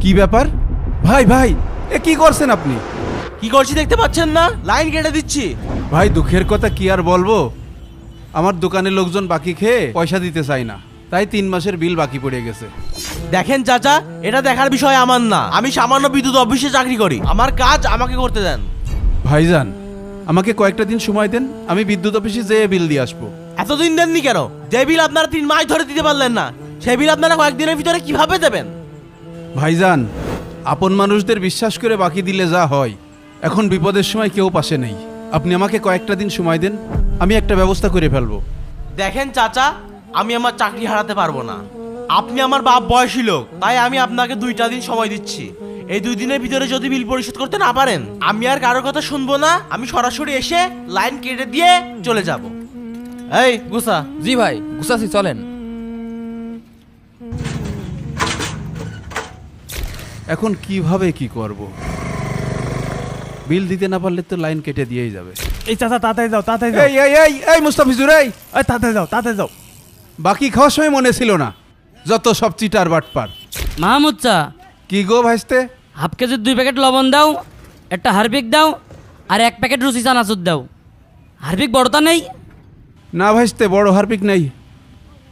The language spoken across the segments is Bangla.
কি ব্যাপার? ভাই ভাই, এ কি করছেন আপনি? কি করছি দেখতে পাচ্ছেন না? লাইন কেটে দিচ্ছি। ভাই দুঃখের কথা কি আর বলবো, আমার দোকানের লোকজন বাকি খেয়ে পয়সা দিতে চায় না, তাই 3 মাসের বিল বাকি পড়ে গেছে। দেখেন চাচা, এটা দেখার বিষয় আমার না। আমি সামান্য বিদ্যুৎ অফিসে চাকরি করি, আমার কাজ আমাকে করতে দেন। ভাইজান, আমাকে কয়েকটা দিন সময় দেন, আমি বিদ্যুৎ অফিসে যেয়ে বিল দিয়ে আসবো। এতদিন দেননি কেন? যে বিল আপনারা 3 মাস ধরে দিতে পারলেন না, সেই বিল আপনারা কয়েকদিনের ভিতরে কিভাবে দেবেন? ভাইজান, আপন মানুষদের বিশ্বাস করে বাকি দিলে যা হয়, এখন বিপদের সময় কেউ পাশে নেই। আপনি আমাকে কয়েকটা দিন সময় দেন, আমি একটা ব্যবস্থা করে ফেলবো। দেখেন চাচা, আমি আমার চাকরি হারাতে পারবো না। আপনি আমার বাপ বয়সী লোক, তাই আমি আপনাকে 2টা দিন সময় দিচ্ছি। এই 2 দিনের ভিতরে যদি বিল পরিশোধ করতে না পারেন, আমি আর কারোর কথা শুনবো না। আমি সরাসরি এসে লাইন কেটে দিয়ে চলে যাব। এই গুসা। জি ভাই, গুছাছি, চলেন। এখন কিভাবে কি করব? বিল দিতে না পারলে তো লাইন কেটে দিয়েই যাবে। এই চাচা তাড়াতাড়ি যাও, তাড়াতাড়ি যাও। এই এই এই এই মুস্তাফিজুর, এই এই তাড়াতাড়ি যাও, তাড়াতাড়ি যাও। বাকি খাওয়ার সময় মনে ছিল না, যত সব চিটার বাটপার। মাহমুদ চা, কি গো ভাইস্তে? হাফ কেজির 2 প্যাকেট লবণ দাও, একটা হারপিক দাও, আর 1 প্যাকেট রুচি চানাচুর দাও। হারপিক বড়টা নেই? না ভাইস্তে, বড় হারপিক নেই,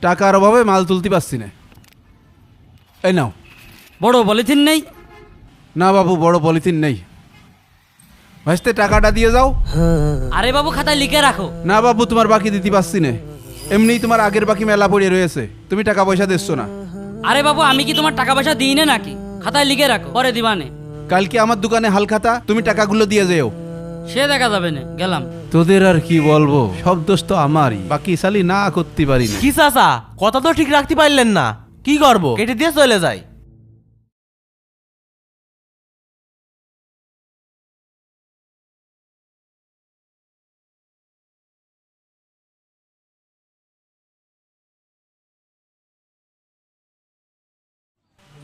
টাকার অভাবে মাল তুলতে পারছি না। এই নাও। বড় পলিথিন নেই? না বাবু, বড় পলিথিন নেই। ভাইস্তে, টাকাটা দিয়ে যাও। আরে বাবু, খাতায় লিখে রাখো। না বাবু, তোমার বাকি দিতে পারছি না, এমনিই তোমার আগের বাকি মেলা পড়ে রয়েছে, তুমি টাকা পয়সা দিচ্ছ না। আরে বাবু, আমি কি তোমার টাকা পয়সা দিই না নাকি? খাতায় লিখে রাখো, পরে দিবানে। কালকে আমার দোকানে হাল খাতা, তুমি টাকাগুলো দিয়ে যেও। সে দেখা যাবে না, গেলাম। তোদের আর কি বলবো, সব দোষ তো আমারই, বাকি সালি না করতে পারি না। কি চাচা, কথা তো ঠিক রাখতে পারলেন না। কি করব? কেটে দিয়ে চলে যাই।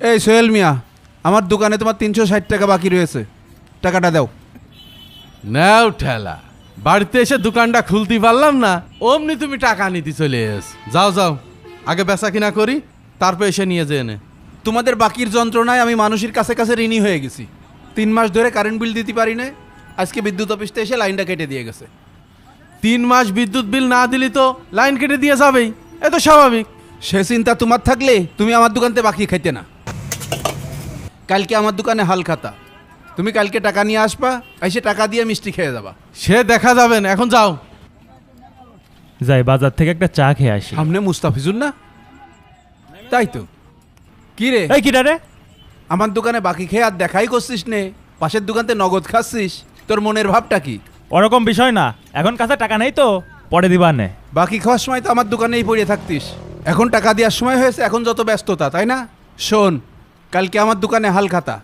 এই সোহেল মিয়া, আমার দোকানে তোমার 360 টাকা বাকি রয়েছে, টাকাটা দাও। নাও ঠেলা, বাড়িতে এসে দোকানটা খুলতে পারলাম না, অমনি তুমি টাকা নিতে চলে এস। যাও যাও, আগে বেচা কিনা করি, তারপর এসে নিয়ে যে এনে। তোমাদের বাকির যন্ত্রণায় আমি মানুষের কাছে কাছে ঋণী হয়ে গেছি। 3 মাস ধরে কারেন্ট বিল দিতে পারি না, আজকে বিদ্যুৎ অফিসতে এসে লাইনটা কেটে দিয়ে গেছে। 3 মাস বিদ্যুৎ বিল না দিলি তো লাইন কেটে দিয়ে যাবেই, এ তো স্বাভাবিক। সে চিন্তা তোমার থাকলে তুমি আমার দোকানতে বাকি খাইতে না। কালকে আমার দোকানে হাল খাতা, তুমি কালকে টাকা নিয়ে আসবা, এসে টাকা দিয়ে মিষ্টি খেয়ে যাবা। সে দেখা যাবেন, এখন যাও। যাই বাজার থেকে একটা চা খেয়ে আসি। সামনে মুস্তাফিজুর না? তাই তো। কি রে, এই কিটা রে? আমার দোকানে বাকি খেয়ে আর দেখাই করছিস নে, পাশের দোকানতে নগদ খাচ্ছিস, তোর মনের ভাবটা কি? ওরকম বিষয় না, এখন কাছে টাকা নেই তো, পরে দিবা নে। বাকি খাওয়ার সময় তো আমার দোকানেই পড়ে থাকতিস, এখন টাকা দেওয়ার সময় হয়েছে, এখন যত ব্যস্ততা, তাই না? শোন, কালকে আমার দোকানে হাল খাতা,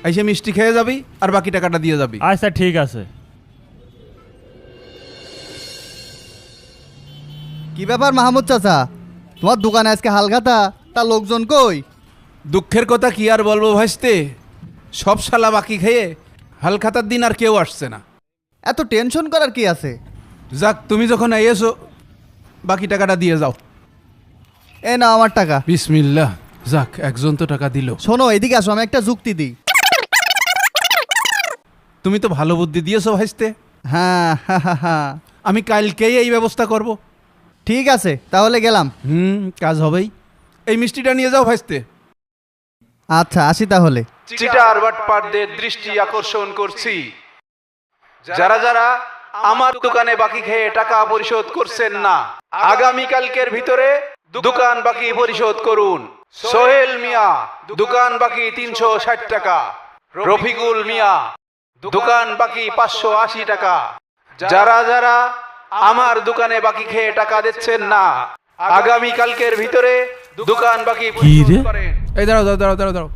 এসে মিষ্টি খেয়ে যাবি আর বাকি টাকাটা দিয়ে যাবি। আচ্ছা ঠিক আছে। কি ব্যাপার মাহমুদ চাচা, তোমার দোকানে আজকে হালখাতা, তা লোকজন কই? দুঃখের কথা কি আর বলবো ভাইস্তে, সব শালা বাকি খেয়ে হাল খাতার দিন আর কেউ আসছে না। এত টেনশন করার কি আছে? যাক, তুমি যখন এসো বাকি টাকাটা দিয়ে যাও। এ না আমার টাকা। বিসমিল্লাহ, যাক একজন তো টাকা দিল। শোনো, এদিকে আসো, আমি একটা যুক্তি দিই। তুমি তো ভালো বুদ্ধি দিয়েছো ভাইস্তে, হ্যাঁ হ্যাঁ হ্যাঁ হ্যাঁ, আমি কালকেই এই ব্যবস্থা করব। ঠিক আছে তাহলে গেলাম। কাজ হবেই। এই মিষ্টিটা নিয়ে যাও ভাইস্তে। আচ্ছা আসি তাহলে। চিটার বাটপারদের দৃষ্টি আকর্ষণ করছি, যারা যারা আমার দোকানে বাকি খেয়ে টাকা পরিশোধ করছেন না, আগামী কালকের ভিতরে দোকান বাকি পরিশোধ করুন। সোহেল মিয়া, দোকান বাকি 360 টাকা। রফিকুল মিয়া, দোকান বাকি 580 টাকা। যারা যারা আমার দোকানে বাকি খেয়ে টাকা দিচ্ছেন না, আগামী কালকের ভিতরে দোকান বাকি পরিশোধ করেন। এই দাঁড়াও দাঁড়াও দাঁড়াও দাঁড়াও দাঁড়াও,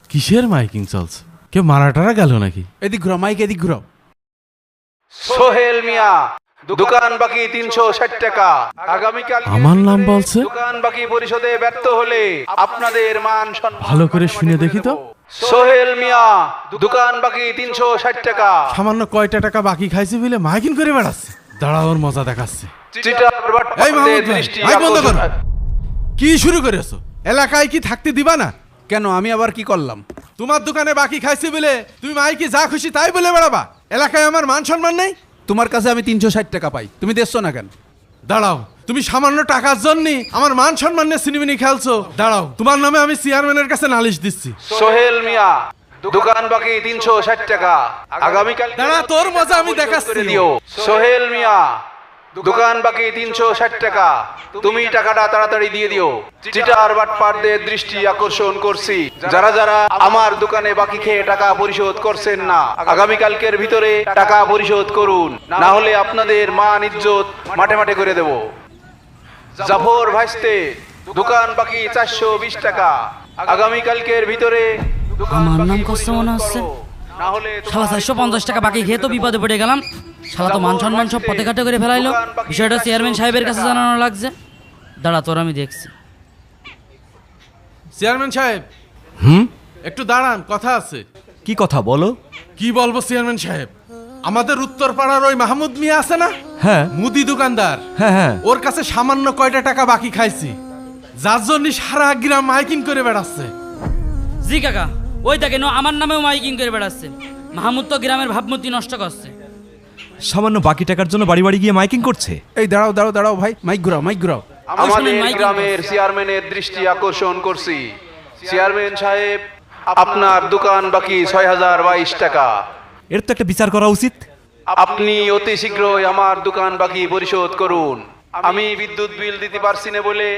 কিসের মাইকিং চলছে? কেউ মারা টারা গেল নাকি? এদিক ঘুরাও, মাইক এদিক ঘুরাও। সোহেল মিয়া, দোকান বাকি 360 টাকা। আগামীকাল আমার নাম বলছে? দোকান বাকি পরিশোধে ব্যর্থ হলে আপনাদের মান সম্মান ভালো করে শুনে দেখি তো। সোহেল মিয়া, দোকান বাকি 360 টাকা। সামান্য কয়টা টাকা বাকি খাইছে বলে মাইকিং করে বেড়াচ্ছে, দাঁড়াওর মজা দেখাচ্ছে। চিটার এই বাটপারদের মাহমুদ ভাই, দৃষ্টি মাইক বন্ধ আকর্ষণ। করো। কি শুরু করেছো? এলাকায় কি থাকতে দিবা না? কেন আমি আবার কি করলাম? তোমার দোকানে বাকি খাইছি বলে তুমি মাইকি যা খুশি তাই বলে বেড়াবা? এলাকায় আমার মান সম্মান নেই? তোমার কাছে আমি 360 টাকা পাই, তুমি দেখছো না কেন? দাঁড়াও, তুমি সামান্য টাকার জন্য আমার মান সম্মান নিয়ে সিনেমিনি খেলছো? দাঁড়াও, তোমার নামে আমি চেয়ারম্যানের কাছে নালিশ দিচ্ছি। সোহেল মিয়া, দোকান বাকি 360 টাকা, আগামীকাল দাঁড়া, তোর মজা আমি দেখাচ্ছি। দিও। সোহেল মিয়া, দোকান বাকি 360 টাকা, তুমি টাকাটা তাড়াতাড়ি দিয়ে দিও। চিটার বাটপারদের দৃষ্টি আকর্ষণ করছি, যারা যারা আমার দোকানে বাকি খেয়ে টাকা পরিশোধ করছেন না, আগামীকালকের ভিতরে টাকা পরিশোধ করুন, না হলে আপনাদের মান ইজ্জত মাঠে মাঠে করে দেব। জাফর ভাইস্তে, দোকান বাকি 420 টাকা, আগামীকালকের ভিতরে আমার নাম কষ্ট মনে হচ্ছে। না হলে শালা 450 টাকা বাকি খেয়ে তো বিপদে পড়ে গেলাম। শালা তো মান সম্মান সব পথে ঘাটে করে ফেলাইলো। বিষয়টা চেয়ারম্যান সাহেবের কাছে জানানো লাগছে। দাঁড়া, তোর আমি দেখছি। চেয়ারম্যান সাহেব, একটু দাঁড়ান, কথা আছে। কি কথা বলো? কি বলবো চেয়ারম্যান সাহেব, আমাদের উত্তর পাড়ার ওই মাহমুদ মিয়া আছে না, হ্যাঁ মুদি দোকানদার, হ্যাঁ হ্যাঁ ওর কাছে সামান্য কয়টা টাকা বাকি খাইছি, যার জন্য সারা গ্রাম মাইকিং করে বেড়াচ্ছে। জি কাকা, ওই দেখেন ও আমার নামেও মাইকিং করে বেড়াচ্ছে। মাহমুদ তো গ্রামের ভাবমূর্তি নষ্ট করছে। সামান্য বাকি টাকার জন্য বাড়ি বাড়ি গিয়ে মাইকিং করছে। এই দাঁড়াও দাঁড়াও দাঁড়াও ভাই, মাইক ঘুরাও মাইক ঘুরাও। আমাদের শুনুন, মাইক গ্রামের চেয়ারম্যানের দৃষ্টি আকর্ষণ করছি। চেয়ারম্যান সাহেব, আপনার দোকান বাকি 6022 টাকা। এর তো একটা বিচার করা উচিত। আপনি অতি শীঘ্রই আমার দোকান বাকি পরিশোধ করুন। আমি বিদ্যুৎ বিল দিতে পারছি না বলে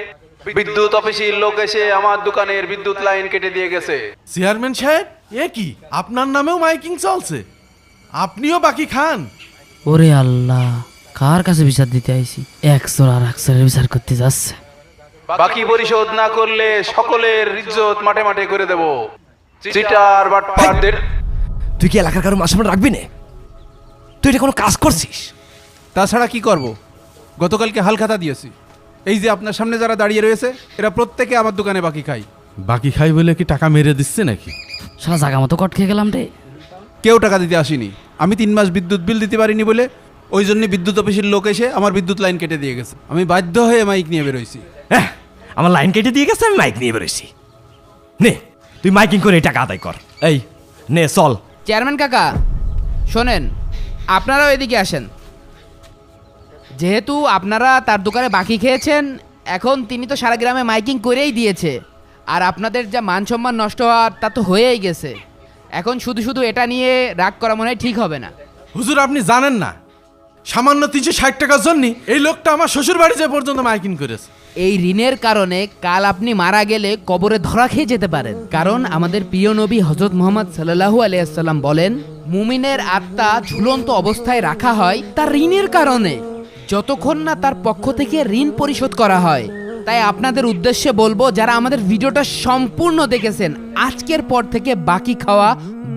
বিদ্যুৎ অফিসের লোক এসে আমার দোকানের বিদ্যুৎ লাইন কেটে দিয়ে গেছে। চেয়ারম্যান সাহেব, এ কি আপনার নামেও মাইকিং চলছে? আপনিও বাকি খান? ওরে আল্লাহ, কার কাছে বিচার দিতে আইছি? 100 আর 100 বিচার করতে যাচ্ছে। বাকি পরিশোধ না করলে সকলের ইজ্জত মাঠে মাঠে করে দেব। চিটার বাটপারদের। তুই কি এলাকার কারো মাসমান রাখবি না? তুই এটা কোনো কাজ করছিস? তাছাড়া কি করব? গতকালকে হালখাতা দিয়েছি। এই যে আপনার সামনে যারা দাঁড়িয়ে রয়েছে, এরা প্রত্যেকে আমার দোকানে বাকি খায়। বাকি খাই বলে কি টাকা মেরে দিচ্ছে নাকি? শালা জাগা মতো কট খেয়ে গেলাম রে। কেউ টাকা দিতে আসেনি। আমি 3 মাস বিদ্যুৎ বিল দিতে পারিনি বলে ওই জন্য বিদ্যুৎ অফিসের লোক এসে আমার বিদ্যুৎ লাইন কেটে দিয়ে গেছে। আমি বাধ্য হয়ে মাইক নিয়ে বেরোইছি। আমার লাইন কেটে দিয়ে গেছে, আমি মাইক নিয়ে বেরোইছি। নে, তুই মাইকিং করে এই টাকা আদায় কর। এই নে, চল। চেয়ারম্যান কাকা শোনেন, আপনারাও এদিকে আসেন। যেহেতু আপনারা তার দোকানে বাকি খেয়েছেন, এখন তিনি তো সারা গ্রামে মাইকিং করেই দিয়েছে, আর আপনাদের যা মান সম্মান নষ্ট হওয়ার তা তো হয়েই গেছে। এখন শুধু শুধু এটা নিয়ে রাগ করা মনে হয় ঠিক হবে না। হুজুর, আপনি জানেন না, সামান্য 360 টাকার জন্য এই লোকটা আমার শ্বশুর বাড়ি যে পর্যন্ত মাইকিং করেছে। এই ঋণের কারণে কাল আপনি মারা গেলে কবরে ধরা খেয়ে যেতে পারেন। কারণ আমাদের প্রিয় নবী হযরত মুহাম্মদ সাল্লাল্লাহু আলাইহি ওয়াসাল্লাম বলেন, মুমিনের আত্মা ঝুলন্ত অবস্থায় রাখা হয় তার ঋণের কারণে, যতক্ষণ না তার পক্ষ থেকে ঋণ পরিশোধ করা হয়। তাই আপনাদের উদ্দেশ্যে বলবো, যারা আমাদের ভিডিওটা সম্পূর্ণ দেখেছেন, আজকের পর থেকে বাকি খাওয়া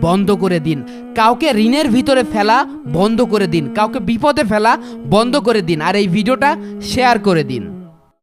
বন্ধ করে দিন। কাউকে ঋণের ভিতরে ফেলা বন্ধ করে দিন, কাউকে বিপদে ফেলা বন্ধ করে দিন, আর এই ভিডিওটা শেয়ার করে দিন।